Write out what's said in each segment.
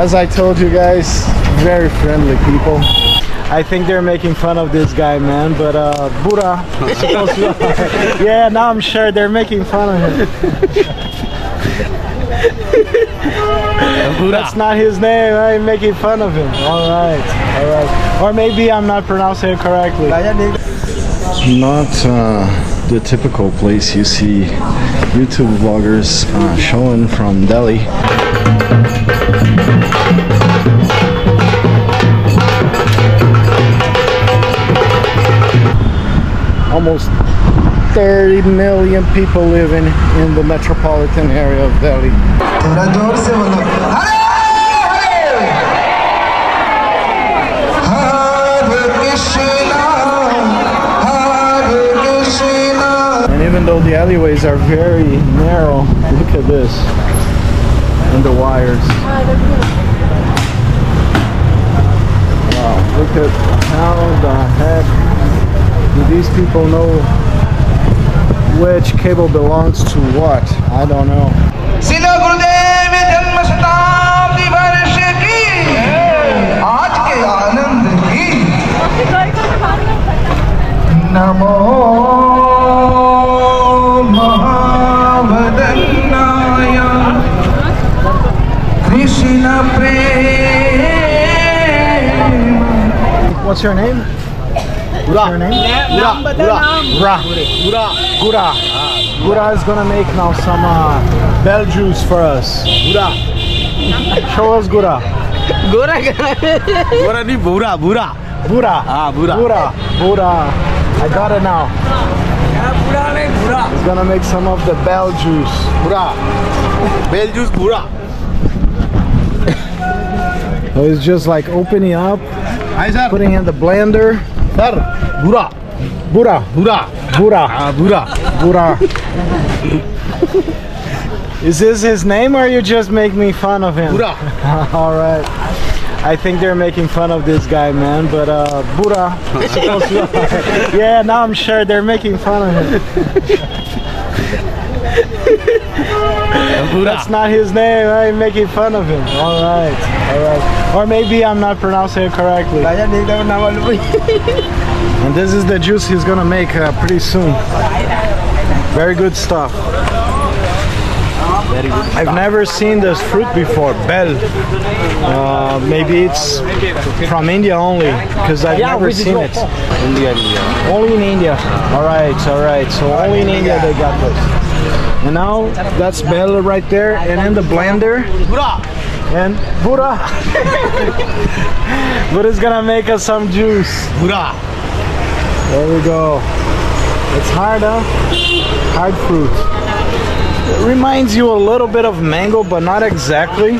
As I told you guys, very friendly people. I think they're making fun of this guy, man, but Buddha. Yeah, now I'm sure they're making fun of him. That's not his name, I'm making fun of him. Alright. Or maybe I'm not pronouncing it correctly. Not the typical place you see YouTube vloggers showing from Delhi. Almost 30 million people living in the metropolitan area of Delhi. And even though the alleyways are very narrow, look at this. And the wires. Wow, look at how the heck do these people know which cable belongs to what? I don't know. What's your name? What's your name? Gura. Gura is gonna make now some bell juice for us. Gura. Show us Gura. Gura ni Bura. Bura. Bura. Bura. I got it now. He's gonna make some of the bell juice. Bura. Bell juice Bura. So it's just like opening up, putting in the blender. Bura. Bura. Is this his name or you just make me fun of him? Bura. Alright. I think they're making fun of this guy, man, but Buddha. Yeah, now I'm sure they're making fun of him. That's not his name, I'm making fun of him. Alright. Or maybe I'm not pronouncing it correctly. And this is the juice he's gonna make pretty soon. Very good stuff. I've never seen this fruit before, bell. Maybe it's from India only, because I've never seen it. India. Only in India. Alright. So only in India they got this. And now that's bell right there, and in the blender. And Buddha. Buddha's gonna make us some juice. Bura. There we go. It's hard, huh? Hard fruit. It reminds you a little bit of mango, but not exactly.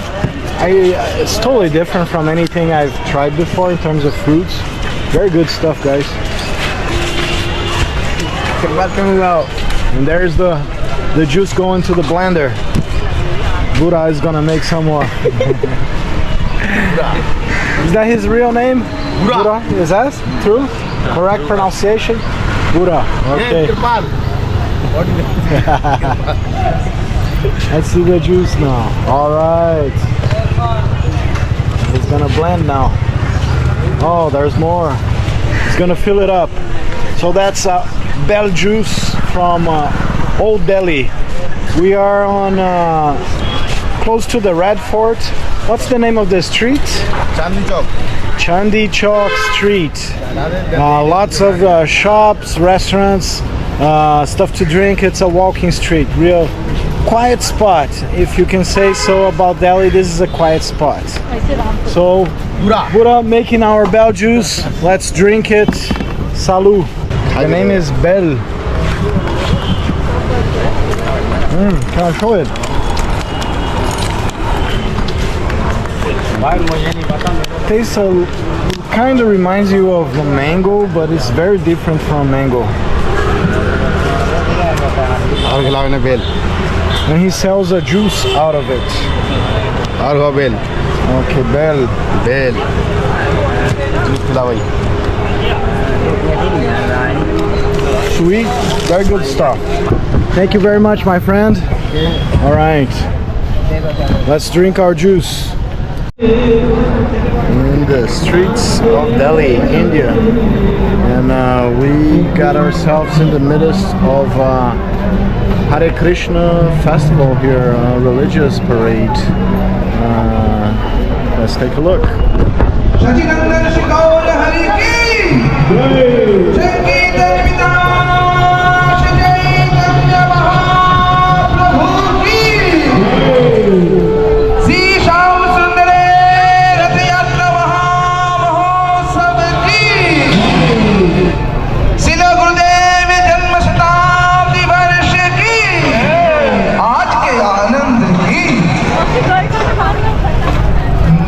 It's totally different from anything I've tried before in terms of fruits. Very good stuff, guys. And there's the juice going to the blender. Buddha is gonna make some more. Is that his real name? Buddha. Is that true? Correct pronunciation? Buddha. Okay. Let's see the juice now. Alright. It's gonna blend now. Oh, there's more. It's gonna fill it up. So that's bell juice from Old Delhi. We are on close to the Red Fort. What's the name of the street? Chandi Chowk Street. Lots of shops, restaurants, stuff to drink. It's a walking street. Real quiet spot, if you can say so about Delhi. This is a quiet spot. So Buddha making our bell juice. Let's drink it. Salut. The name is Bell. Can I show it? Tastes kind of reminds you of a mango, but it's very different from mango. And he sells a juice out of it. Okay, bell. Sweet, very good stuff. Thank you very much, my friend. All right, let's drink our juice. In the streets of Delhi, India, and we got ourselves in the midst of Hare Krishna Festival here, a religious parade. Let's take a look.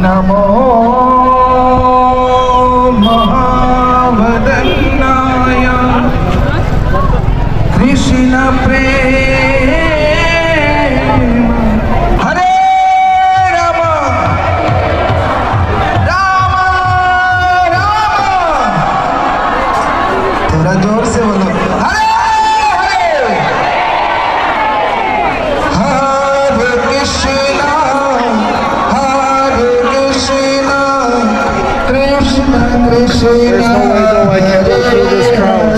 नमो महावदन्नाय कृष्ण प्रेम हरे राम राम राम थोड़ा जोर से बोलो Hare Hare Krishna There's no way though I can go through this crowd.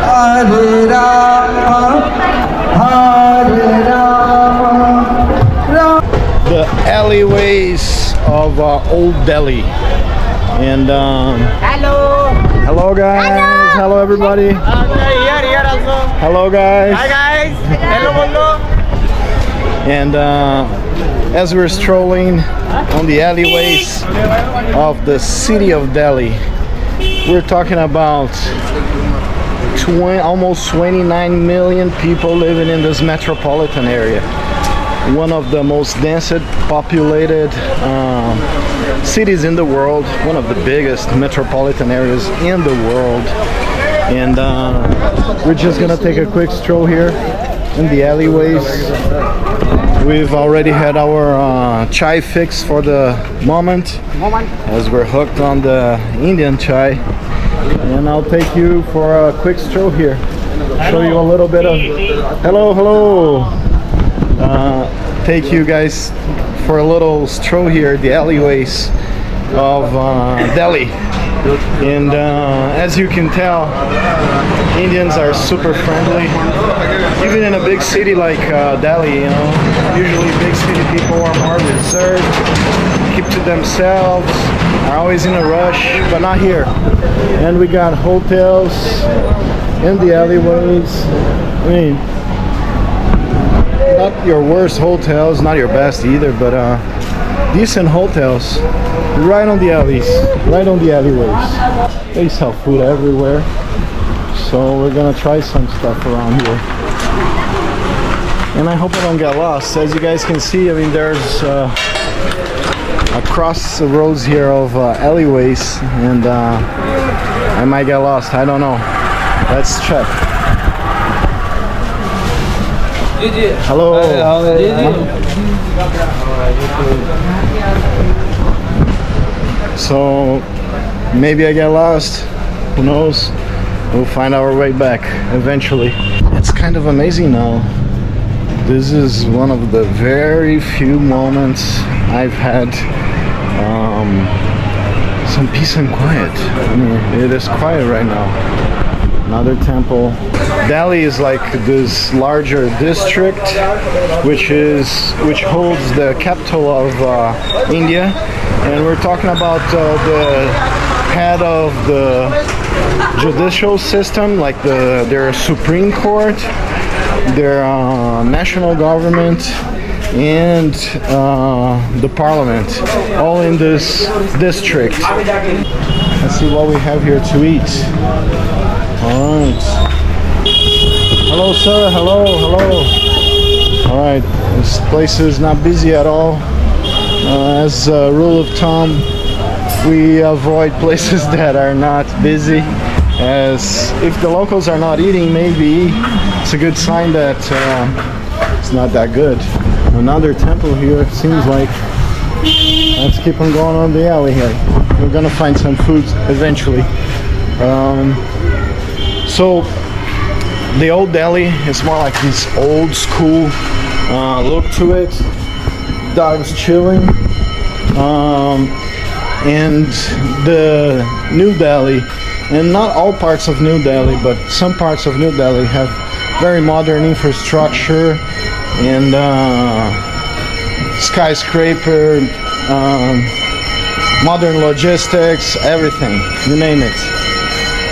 Hare Rama, Hare Rama. The alleyways of Old Delhi. And hello guys. Hello everybody. Here also. Hello guys. Hi guys. Hello Bondo. And as we're strolling on the alleyways of the city of Delhi, we're talking about almost 29 million people living in this metropolitan area. One of the most densely populated cities in the world, one of the biggest metropolitan areas in the world. And we're just gonna take a quick stroll here in the alleyways. We've already had our chai fix for the moment, as we're hooked on the Indian chai. And I'll take you for a quick stroll here. Show you a little bit of hello. Take you guys for a little stroll here, the alleyways of Delhi. And as you can tell, Indians are super friendly, even in a big city like Delhi. You know, usually big city people are more reserved, keep to themselves, are always in a rush, but not here. And we got hotels in the alleyways. I mean, not your worst hotels, not your best either, but decent hotels right on the alleys, right on the alleyways. They sell food everywhere, so we're gonna try some stuff around here. And I hope I don't get lost. As you guys can see, I mean, there's across the roads here of alleyways, and I might get lost. I don't know. Let's check. Hello. So maybe I get lost. Who knows? We'll find our way back eventually. It's kind of amazing now. This is one of the very few moments I've had some peace and quiet. I mean, it is quiet right now. Another temple. Delhi is like this larger district, which holds the capital of India, and we're talking about the head of the judicial system, like their Supreme Court, their national government, and the parliament, all in this district. Let's see what we have here to eat. All right. Hello, sir. Hello. All right. This place is not busy at all. As a rule of thumb, we avoid places that are not busy, as if the locals are not eating, maybe it's a good sign that it's not that good. Another temple here, it seems like. Let's keep on going on the alley here. We're gonna find some food eventually. So the old Delhi is more like this old school look to it. dogs chilling. And the New Delhi, and not all parts of New Delhi, but some parts of New Delhi have very modern infrastructure and skyscraper, modern logistics, everything, you name it.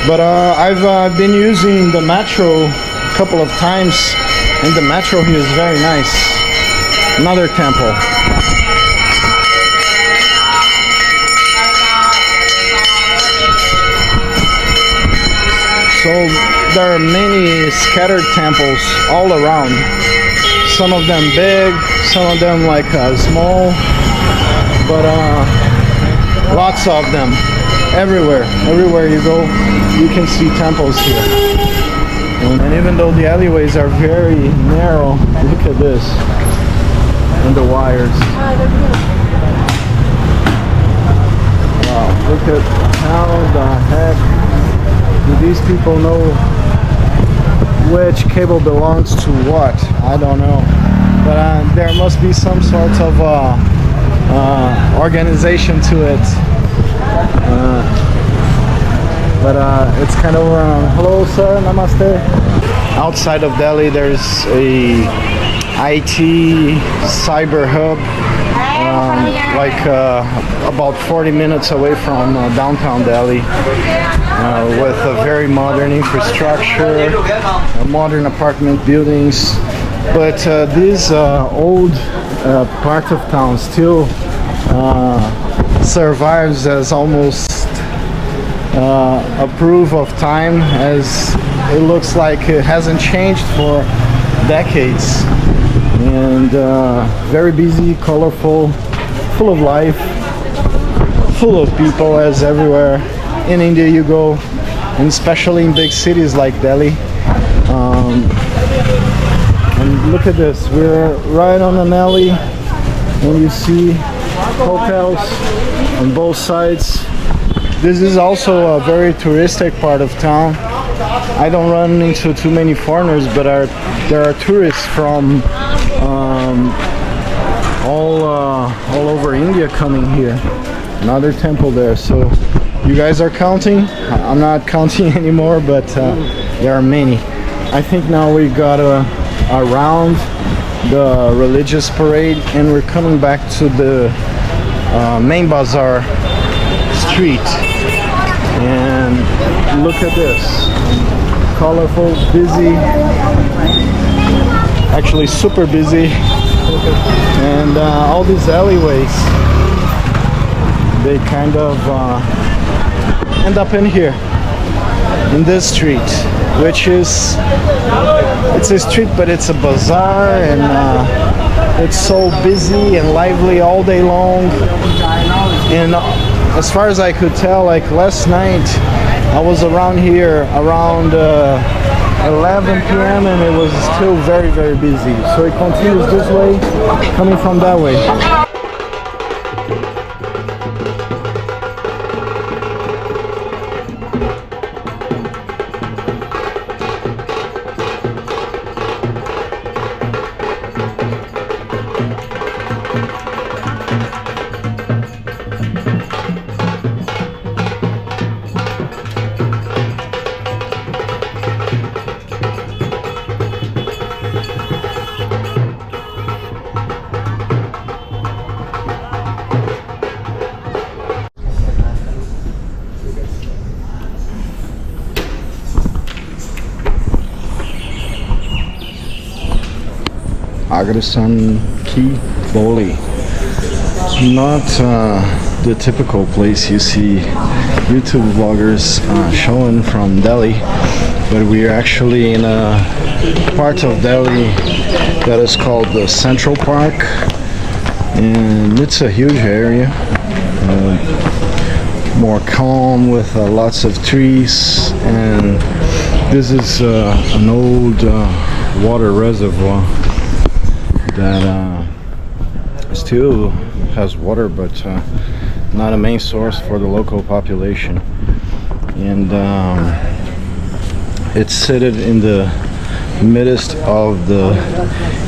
But I've been using the metro a couple of times, and the metro here is very nice. Another temple. So there are many scattered temples all around. Some of them big, some of them like small, but lots of them everywhere. Everywhere you go, you can see temples here. And even though the alleyways are very narrow, look at this, and the wires. Wow, look at how the heck do these people know which cable belongs to what? I don't know. But there must be some sort of organization to it. But it's kind of hello sir, namaste. Outside of Delhi there's a IT cyber hub, about 40 minutes away from downtown Delhi, with a very modern infrastructure, modern apartment buildings. But this old part of town still survives as almost a proof of time, as it looks like it hasn't changed for decades. And very busy, colorful, full of life, full of people as everywhere in India you go, and especially in big cities like Delhi. And look at this, we're right on an alley, and you see hotels on both sides. This is also a very touristic part of town. I don't run into too many foreigners, but there are tourists from all over India coming here. Another temple there. So you guys are counting? I'm not counting anymore, but there are many. I think now we got around the religious parade, and we're coming back to the main bazaar street. And look at this, colorful, busy, actually super busy, and all these alleyways, they kind of end up in here, in this street, which is, it's a street but it's a bazaar, and it's so busy and lively all day long. And as far as I could tell, like last night I was around here around 11 p.m. and it was still very, very busy. So it continues this way, coming from that way. Agrasan Ki Boli. Not the typical place you see YouTube vloggers showing from Delhi, but we are actually in a part of Delhi that is called the Central Park, and it's a huge area, more calm with lots of trees, and this is an old water reservoir that still has water, but not a main source for the local population. And it's situated in the midst of the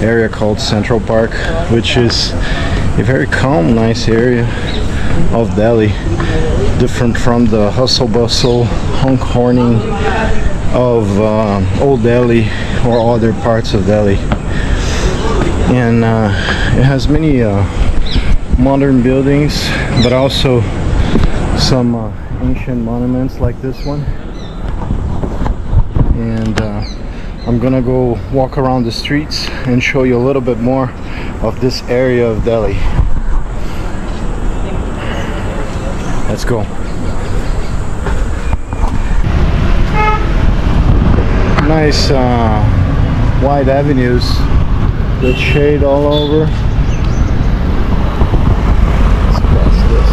area called Central Park, which is A very calm, nice area of Delhi, different from the hustle bustle, honk horning of Old Delhi or other parts of Delhi. And it has many modern buildings, but also some ancient monuments like this one. And I'm gonna go walk around the streets and show you a little bit more of this area of Delhi. Let's go. Nice wide avenues with shade all over. Let's cross this.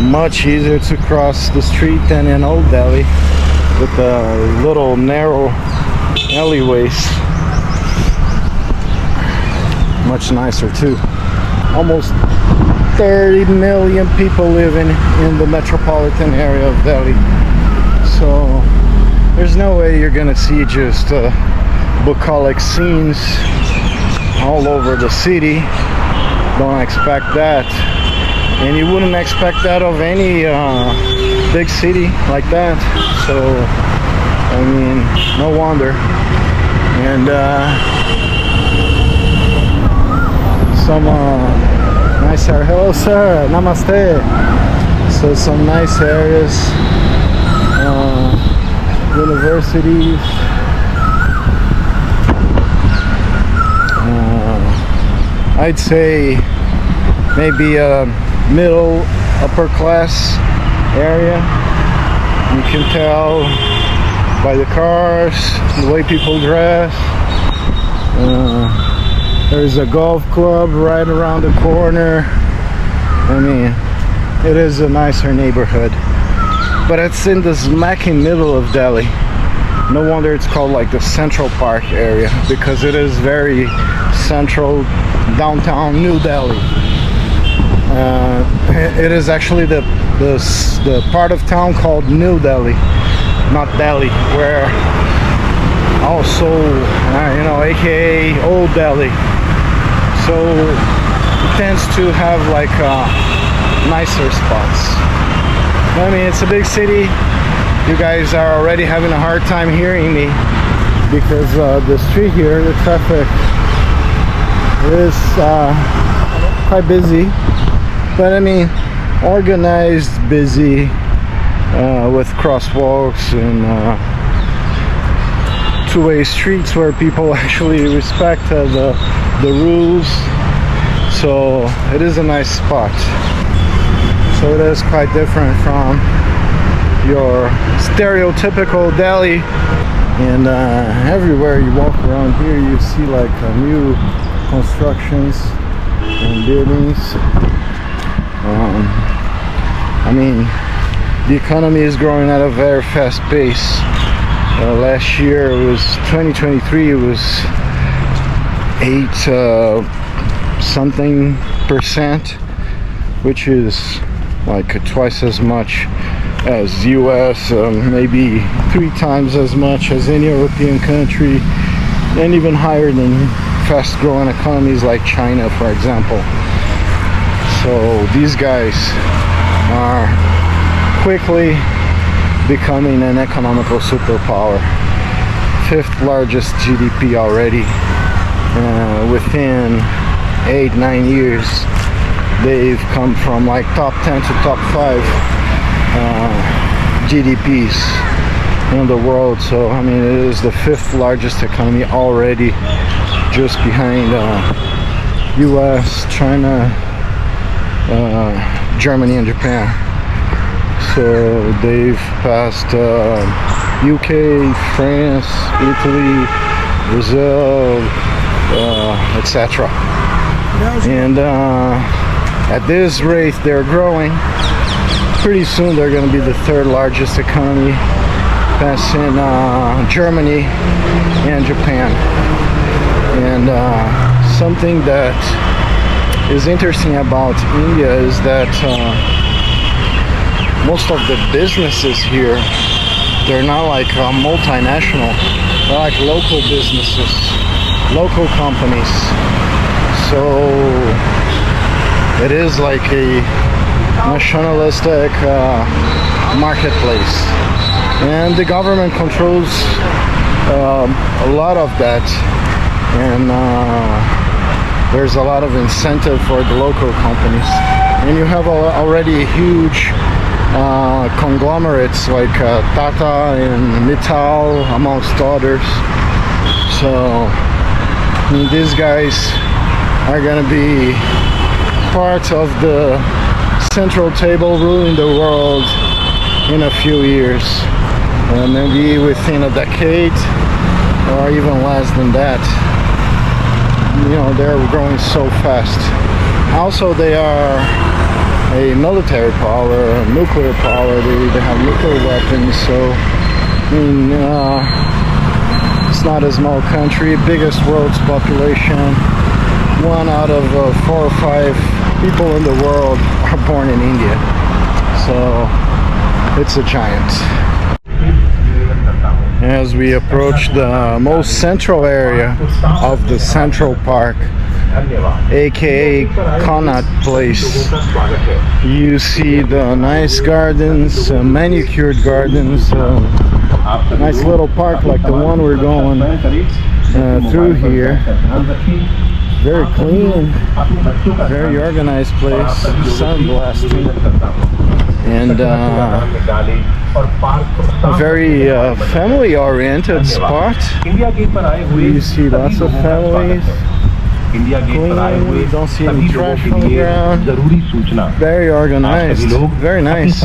Much easier to cross the street than in Old Delhi with the little narrow alleyways. Much nicer too. Almost 30 million people living in the metropolitan area of Delhi. So there's no way you're gonna see just bucolic scenes all over the city. Don't expect that. And you wouldn't expect that of any big city like that. So, I mean, no wonder. And some nice area. Hello, sir. Namaste. So some nice areas, universities. I'd say maybe a middle upper class area. You can tell by the cars, the way people dress. There's a golf club right around the corner. I mean, it is a nicer neighborhood, but it's in the smacking middle of Delhi. No wonder it's called like the Central Park area, because it is very central, downtown New Delhi. It is actually the part of town called New Delhi, not Delhi, where also you know, aka Old Delhi. So it tends to have like nicer spots. I mean, it's a big city. You guys are already having a hard time hearing me because the street here, the traffic is quite busy. But I mean, organized, busy, with crosswalks and two-way streets where people actually respect the rules. So it is a nice spot. So it is quite different from your stereotypical Delhi. And everywhere you walk around here, you see like new constructions and buildings. I mean, the economy is growing at a very fast pace. Last year, it was 2023, it was 8 something percent, which is like twice as much as US, maybe 3 times as much as any European country, and even higher than fast growing economies like China, for example. So these guys are quickly becoming an economical superpower. 5th largest GDP already. Within 8-9 years, they've come from like top 10 to top 5 GDPs in the world. So I mean, it is the 5th largest economy already, just behind US, China, Germany and Japan. So they've passed UK, France, Italy, Brazil, etc. And at this rate they're growing, pretty soon they're going to be the 3rd largest economy, passing Germany and Japan. And something that is interesting about India is that most of the businesses here, they're not like multinational, they're like local businesses, local companies. So it is like a nationalistic marketplace, and the government controls a lot of that, and there's a lot of incentive for the local companies, and you have already huge conglomerates like Tata and Mittal, amongst others. So these guys are gonna be part of the central table ruling the world in a few years, maybe within a decade or even less than that. You know, they're growing so fast. Also, they are a military power, nuclear power. They have nuclear weapons. So I mean, it's not a small country. Biggest world's population. 1 out of 4 or 5 people in the world are born in India. So it's a giant. As we approach the most central area of the Central Park, aka Connaught Place, you see the nice gardens, manicured gardens, nice little park like the one we're going through here. Very clean, very organized place, sun blasting, and a very family-oriented spot. We see lots of families. Clean, don't see any trash on the ground. Very organized, very nice.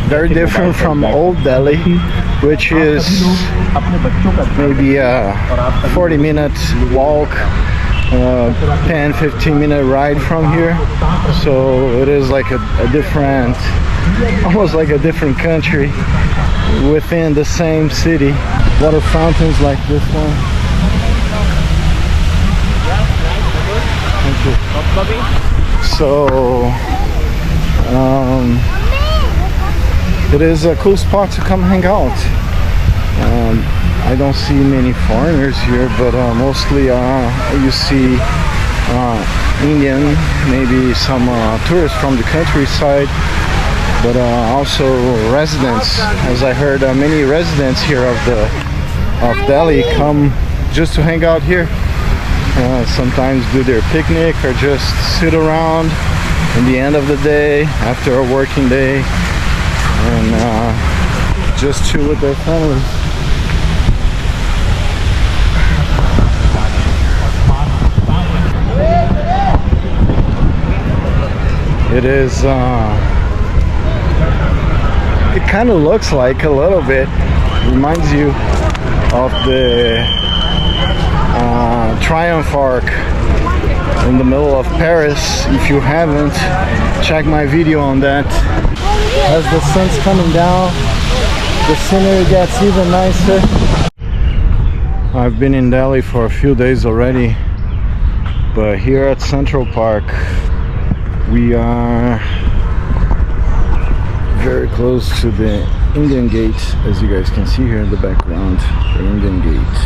Very different from Old Delhi, which is maybe a 40-minute walk, 10-15 minute ride from here. So it is like a different, almost like a different country within the same city. Water fountains like this one. So it is a cool spot to come hang out. I don't see many foreigners here, but mostly you see Indian, maybe some tourists from the countryside, but also residents. As I heard, many residents here of Delhi come just to hang out here. Sometimes do their picnic or just sit around in the end of the day after a working day and just chill with their families. It is it kind of looks like a little bit, reminds you of the Triumph Arc in the middle of Paris. If you haven't, check my video on that. As the sun's coming down, the scenery gets even nicer. I've been in Delhi for a few days already, but here at Central Park we are very close to the Indian Gate, as you guys can see here in the background, the Indian Gate.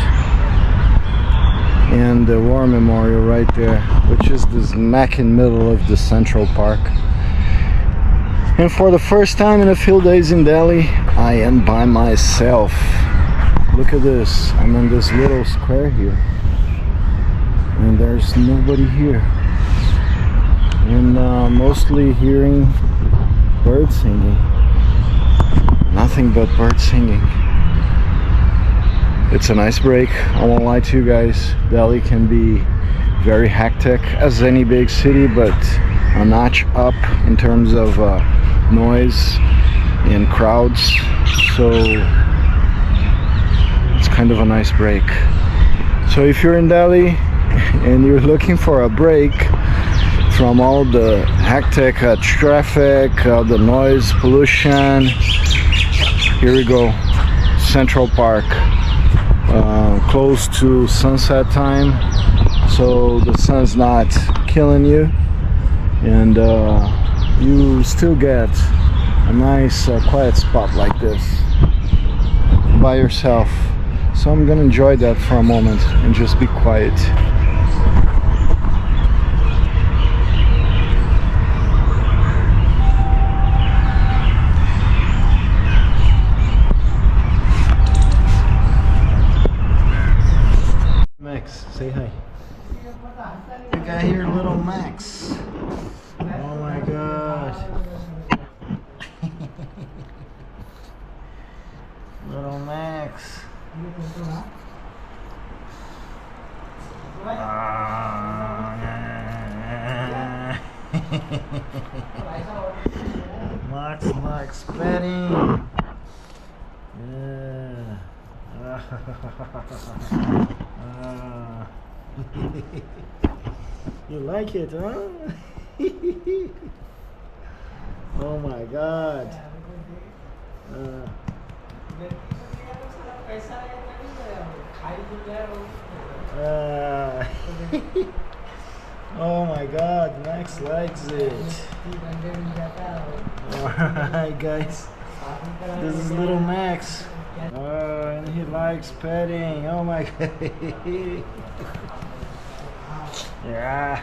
And the War Memorial right there, which is the smack in middle of the Central Park. And for the first time in a few days in Delhi, I am by myself. Look at this, I'm in this little square here, and there's nobody here. And mostly hearing birds singing. Nothing but birds singing. It's a nice break, I won't lie to you guys. Delhi can be very hectic as any big city, but a notch up in terms of noise and crowds. So it's kind of a nice break. So if you're in Delhi and you're looking for a break from all the hectic traffic, the noise, pollution, here we go, Central Park. Close to sunset time, so the sun's not killing you, and you still get a nice quiet spot like this by yourself. So I'm gonna enjoy that for a moment and just be quiet. Little Max. Max petting. Yeah. You like it, huh? Oh my God. Oh my God, Max likes it. Alright guys, this is little Max. Oh, and he likes petting. Oh my God. Yeah.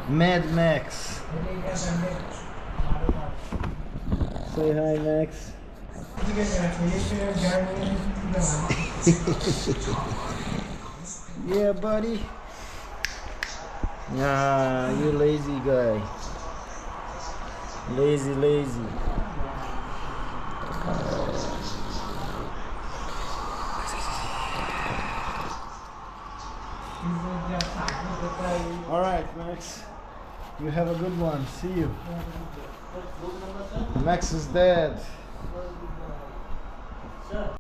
Mad Max. Say hi, Max. Yeah, buddy. Ah, you lazy guy. Lazy. All right, Max. You have a good one. See you. Max is dead.